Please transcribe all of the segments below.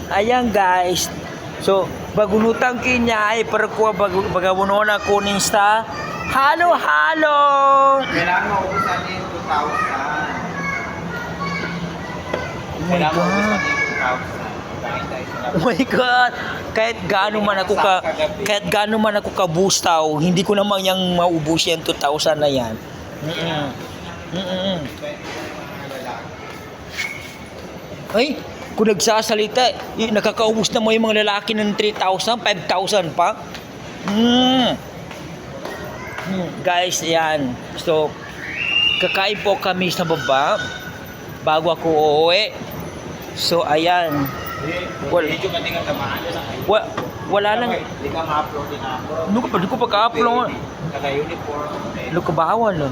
Ayan guys. So, bagunutang kinya ay para kuha bagabuno na kunin sa halo-halo. Kailangan maubusan din 2,000. Oh my God. Oh my God. Kahit gaano man ako kabustaw, hindi ko naman yang maubos yan 2,000 na yan. Ay, kung nagsasalita, nakakaubos na mo yung mga lalaki ng 3,000, 5,000 pa. Guys, ayan. So, kakain po kami sa baba bago ako uuwi. So, ayan. Wala lang. Hindi ka ma-upload din ako. Hindi ko pa ka-upload. Naka-uniform. Ano ka bawal?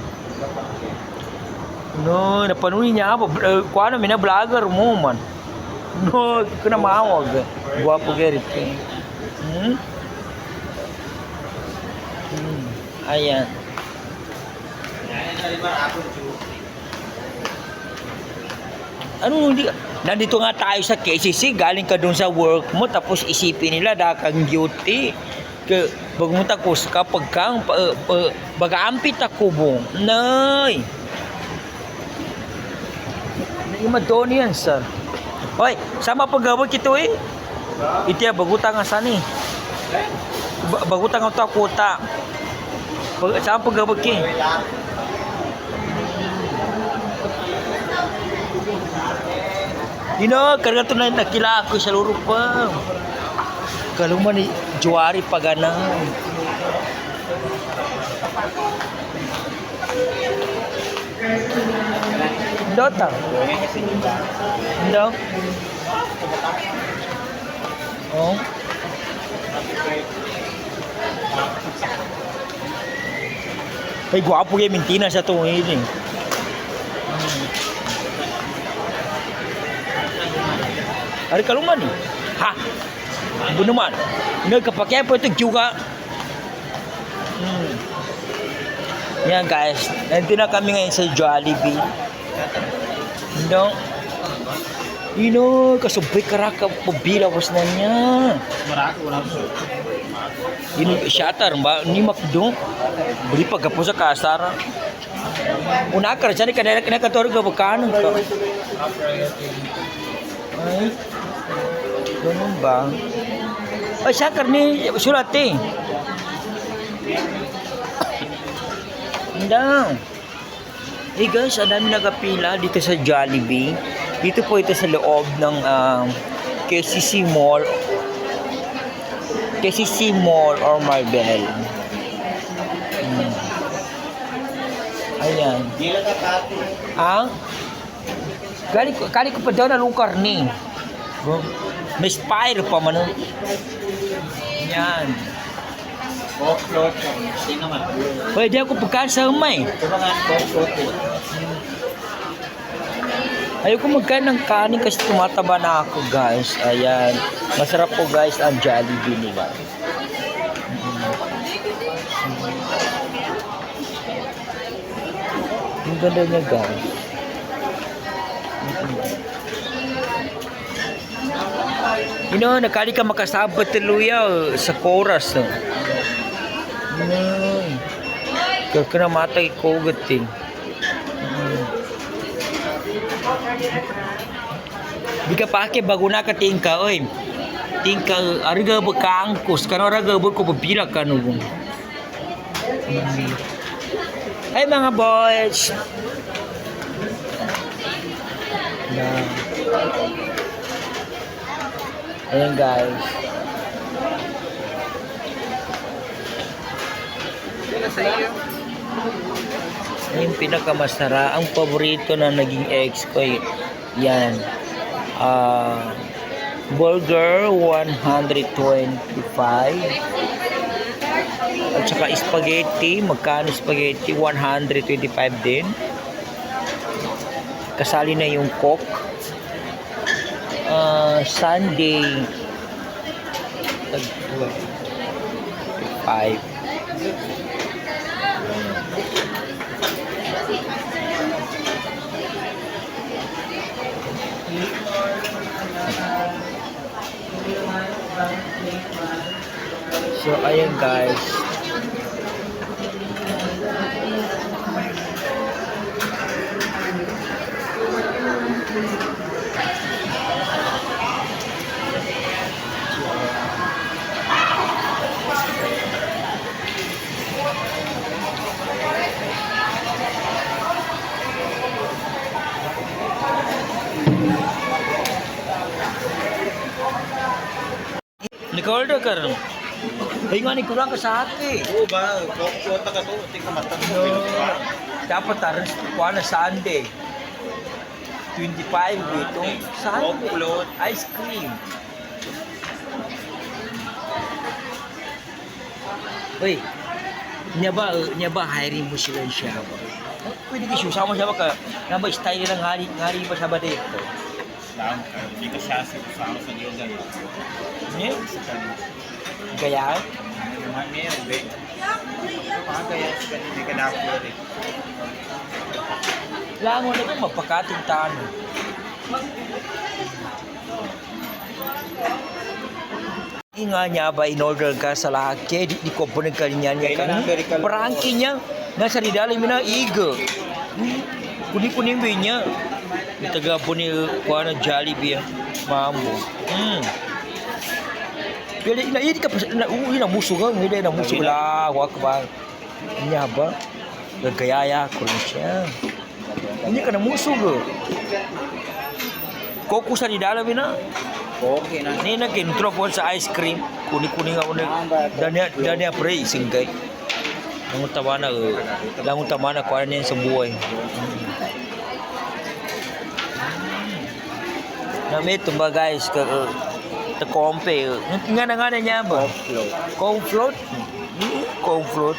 No, napanunin niya ako. Kuha namin na vlogger mo man. No, ko na mawag. Guwapo gerit. Ayan. Ano hindi? Nandito nga tayo sa KCC, galing ka doon sa work mo, tapos isipin nila dakang duty. Bagunta ko kapag kang bag-aampit ako mo. Nay! Imadon yan, sir. Hoy, sama paggawag ito eh. Itiya, baguta nga sani. Baguta nga ito kuta. Sama paggawag ki. Karga ito na nakila ako sa luro pa. Kaluman ni Juari Pagana. Dota. Indo. Oh. Ay, guwapo yung mintina sa tuwing eh. Hari kaluman ni. Ha? Ibu naman. Nagkapakyan po ito juga. Yan guys. Nandito na kami ngayon sa Jollibee. Kasubay karaka pabila was na niya. Marako, wala ko. Shatter ba? Ni makdo. Beli pagkapo sa kasara. Una ka rin kanina kinakatorog ka bakanan ka. Ay. Ganun ba? Ay, shatter ni sulat eh. Hey guys, ang dami nagapila dito sa Jollibee. Dito po ito sa loob ng KCC Mall. KCC Mall or Marbel. Ayan. Kali ko pa daw na lungkar ni. May spire pa man. Yan. Offload. Hindi naman. Pwede ako pagkaan sa umay. Ito ba nga offload? Ayoko magkain ng kanin kasi tumataba na ako guys. Ayan. Masarap po guys ang Jollibee nila. Ang ganda niya guys. Nakali ka makasabat luya sa chorus. Kaya matay ko gating. Di ka pake bago na ka tingka, oy. Tingka, ariga ba ka angkos? Kano araga ba ko papila ka nung? Hey mga boys! Ayan guys. Yung pinakamasara, ang paborito na naging ex ko, yan. Burger 125. At saka spaghetti, magkano spaghetti? 125 din. Kasali na yung Coke. Sunday 5. So, ayan guys. Nag-order ka rin. Ay nga, kurang ka sa ate. Oo ba? Coke float ka to. Hindi ka matang Dapat taras kuha na Sunday. 25 dito. Sunday. Float. Ice cream. Uy, niya ba hiring mo sila siya ba? Pwede ka siya, sama siya ba ka? Naba style nilang ngari ba sa ba dito? Lang. Hindi ka siya sa niyo dyan. Niya? Sa kanila. Gaya? Meron, be. Mga kaya sa kanila. Hindi ka na-upload eh. Lango na ba magpakatintaan? Nga niya ba in-order ka sa laki? Di ko po nagkalinya niya ka. Prangki niya. Nasa ridali mo na iga. Kuni-kunin ba niya? Itaga po ni kuha na Jollibee. Mambo. Pero ini ka pa ina muso ka, hindi na muso la, wa ka ba? Niya ba? Gagayaya ko rin siya. Ini ka na muso ka. Koku sa ridala na. Okay na. Ni nag-intro po sa ice cream. Kuni-kuni nga una. Danya pre singgay. Langon tama na kuha niya sa buhay. Namit ba guys ka kompe. Nga na niya ba? Coke float. Kong float? Kong float.